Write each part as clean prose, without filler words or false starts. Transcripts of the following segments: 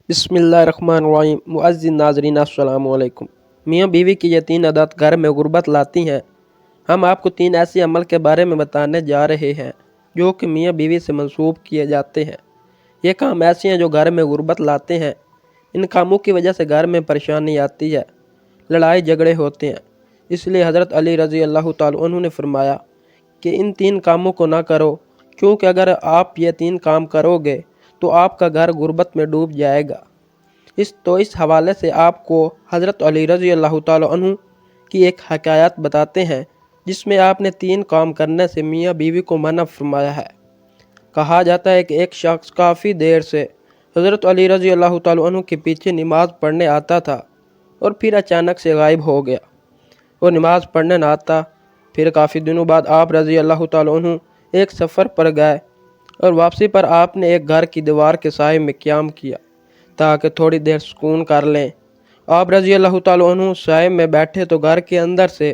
بسم اللہ الرحمن الرحیم۔ معزز ناظرین السلام علیکم۔ میاں بیوی کی یہ 3 عادات گھر میں غربت لاتی ہیں۔ ہم آپ کو 3 ایسے عمل کے بارے میں بتانے جا رہے ہیں جو کہ میاں بیوی سے منسوب کیے جاتے ہیں۔ یہ کام ایسے ہیں جو گھر میں غربت لاتے ہیں۔ ان کاموں کی وجہ سے گھر میں پریشانی آتی ہے، لڑائی جھگڑے ہوتے ہیں۔ اس لیے حضرت علی رضی اللہ تعالیٰ عنہ نے فرمایا کہ ان 3 کاموں کو نہ کرو، کیونکہ اگر آپ یہ 3 کام کرو گے تو آپ کا گھر غربت میں ڈوب جائے گا۔ اس حوالے سے آپ کو حضرت علی رضی اللہ تعالیٰ عنہ کی ایک حکایت بتاتے ہیں جس میں آپ نے 3 کام کرنے سے میاں بیوی کو منع فرمایا ہے۔ کہا جاتا ہے کہ ایک شخص کافی دیر سے حضرت علی رضی اللہ تعالیٰ عنہ کے پیچھے نماز پڑھنے آتا تھا اور پھر اچانک سے غائب ہو گیا اور نماز پڑھنے نہ آتا۔ پھر کافی دنوں بعد آپ رضی اللہ تعالیٰ عنہ ایک سفر پر گئے اور واپسی پر آپ نے ایک گھر کی دیوار کے سائے میں قیام کیا تاکہ تھوڑی دیر سکون کر لیں۔ آپ رضی اللہ تعالیٰ عنہ سائے میں بیٹھے تو گھر کے اندر سے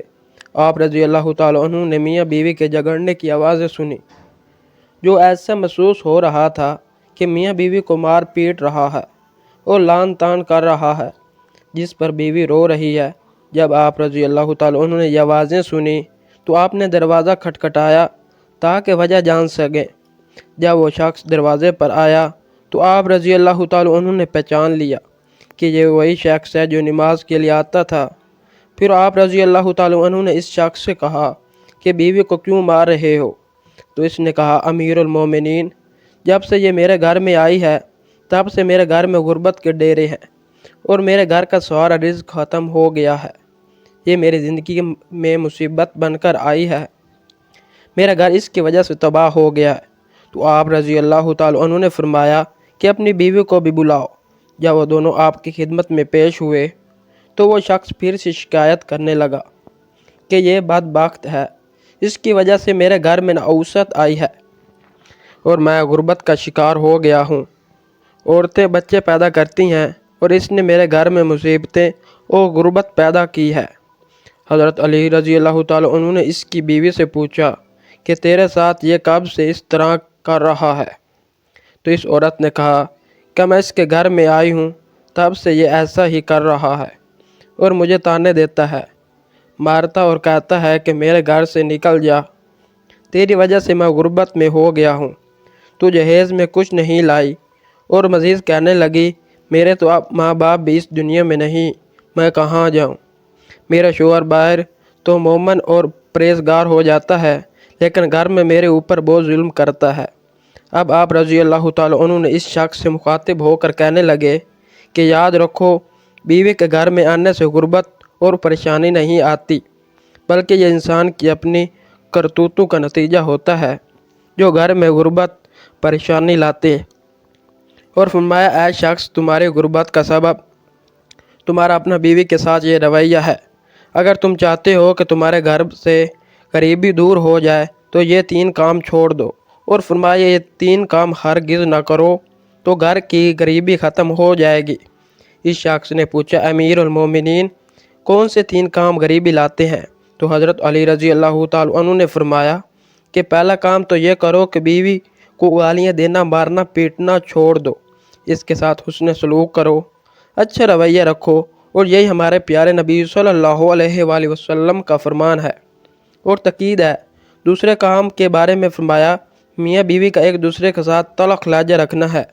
آپ رضی اللہ تعالیٰ عنہ نے میاں بیوی کے جھگڑنے کی آوازیں سنی، جو ایسا محسوس ہو رہا تھا کہ میاں بیوی کو مار پیٹ رہا ہے اور لعن طعن کر رہا ہے، جس پر بیوی رو رہی ہے۔ جب آپ رضی اللہ تعالیٰ عنہ نے یہ آوازیں سنی تو آپ نے دروازہ کھٹکھٹایا تاکہ وجہ جان سکیں۔ جب وہ شخص دروازے پر آیا تو آپ رضی اللہ تعالیٰ عنہ نے پہچان لیا کہ یہ وہی شخص ہے جو نماز کے لیے آتا تھا۔ پھر آپ رضی اللہ تعالیٰ عنہ نے اس شخص سے کہا کہ بیوی کو کیوں مار رہے ہو؟ تو اس نے کہا، امیر المومنین، جب سے یہ میرے گھر میں آئی ہے تب سے میرے گھر میں غربت کے ڈیرے ہیں اور میرے گھر کا سارا رزق ختم ہو گیا ہے۔ یہ میری زندگی میں مصیبت بن کر آئی ہے، میرا گھر اس کی وجہ سے تباہ ہو گیا ہے۔ تو آپ رضی اللہ تعالیٰ عنہ نے فرمایا کہ اپنی بیوی کو بھی بلاؤ۔ جب وہ دونوں آپ کی خدمت میں پیش ہوئے تو وہ شخص پھر سے شکایت کرنے لگا کہ یہ بدبخت ہے، اس کی وجہ سے میرے گھر میں نحوست آئی ہے اور میں غربت کا شکار ہو گیا ہوں۔ عورتیں بچے پیدا کرتی ہیں اور اس نے میرے گھر میں مصیبتیں اور غربت پیدا کی ہے۔ حضرت علی رضی اللہ تعالیٰ عنہ نے اس کی بیوی سے پوچھا کہ تیرے ساتھ یہ کب سے اس طرح کر رہا ہے؟ تو اس عورت نے کہا کہ میں اس کے گھر میں آئی ہوں تب سے یہ ایسا ہی کر رہا ہے اور مجھے طعنے دیتا ہے، مارتا اور کہتا ہے کہ میرے گھر سے نکل جا، تیری وجہ سے میں غربت میں ہو گیا ہوں، تو جہیز میں کچھ نہیں لائی۔ اور مزید کہنے لگی، میرے تو اب ماں باپ بھی اس دنیا میں نہیں، میں کہاں جاؤں؟ میرا شوہر باہر تو مومن اور پرہیزگار ہو جاتا ہے، لیکن گھر میں میرے اوپر بہت ظلم کرتا ہے۔ اب آپ رضی اللہ تعالیٰ عنہ نے اس شخص سے مخاطب ہو کر کہنے لگے کہ یاد رکھو، بیوی کے گھر میں آنے سے غربت اور پریشانی نہیں آتی، بلکہ یہ انسان کی اپنی کرتوتوں کا نتیجہ ہوتا ہے جو گھر میں غربت پریشانی لاتے ہیں۔ اور فرمایا، اے شخص، تمہاری غربت کا سبب تمہارا اپنا بیوی کے ساتھ یہ رویہ ہے۔ اگر تم چاہتے ہو کہ تمہارے گھر سے غریبی دور ہو جائے تو یہ 3 کام چھوڑ دو۔ اور فرمایا، یہ 3 کام ہرگز نہ کرو تو گھر کی غریبی ختم ہو جائے گی۔ اس شخص نے پوچھا، امیر المومنین، کون سے 3 کام غریبی لاتے ہیں؟ تو حضرت علی رضی اللہ تعالیٰ عنہ نے فرمایا کہ پہلا کام تو یہ کرو کہ بیوی کو گالیاں دینا، مارنا پیٹنا چھوڑ دو، اس کے ساتھ حسن سلوک کرو، اچھا رویہ رکھو، اور یہی ہمارے پیارے نبی صلی اللہ علیہ وآلہ وسلم کا فرمان ہے اور تاکید ہے۔ دوسرے کام کے بارے میں فرمایا، میاں بیوی کا ایک دوسرے کے ساتھ تلخ لہجہ رکھنا ہے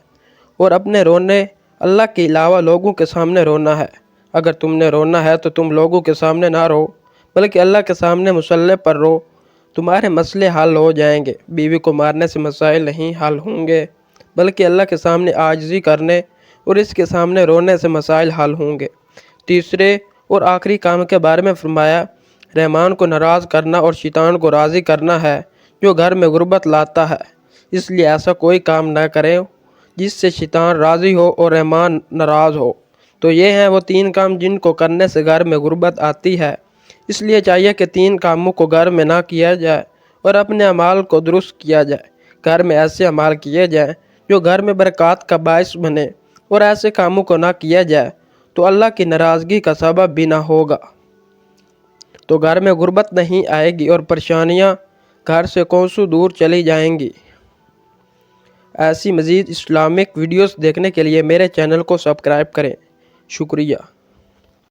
اور اپنے رونے اللہ کے علاوہ لوگوں کے سامنے رونا ہے۔ اگر تم نے رونا ہے تو تم لوگوں کے سامنے نہ رو، بلکہ اللہ کے سامنے مصلی پر رو، تمہارے مسئلے حل ہو جائیں گے۔ بیوی کو مارنے سے مسائل نہیں حل ہوں گے، بلکہ اللہ کے سامنے عاجزی کرنے اور اس کے سامنے رونے سے مسائل حل ہوں گے۔ تیسرے اور آخری کام کے بارے میں فرمایا، رحمان کو ناراض کرنا اور شیطان کو راضی کرنا ہے جو گھر میں غربت لاتا ہے، اس لیے ایسا کوئی کام نہ کریں جس سے شیطان راضی ہو اور رحمان ناراض ہو۔ تو یہ ہیں وہ 3 کام جن کو کرنے سے گھر میں غربت آتی ہے۔ اس لیے چاہیے کہ 3 کاموں کو گھر میں نہ کیا جائے اور اپنے اعمال کو درست کیا جائے۔ گھر میں ایسے اعمال کیے جائیں جو گھر میں برکات کا باعث بنے، اور ایسے کاموں کو نہ کیا جائے تو اللہ کی ناراضگی کا سبب بھی نہ ہوگا، تو گھر میں غربت نہیں آئے گی اور پریشانیاں گھر سے کوسوں دور چلی جائیں گی۔ ایسی مزید اسلامک ویڈیوز دیکھنے کے لیے میرے چینل کو سبسکرائب کریں۔ شکریہ۔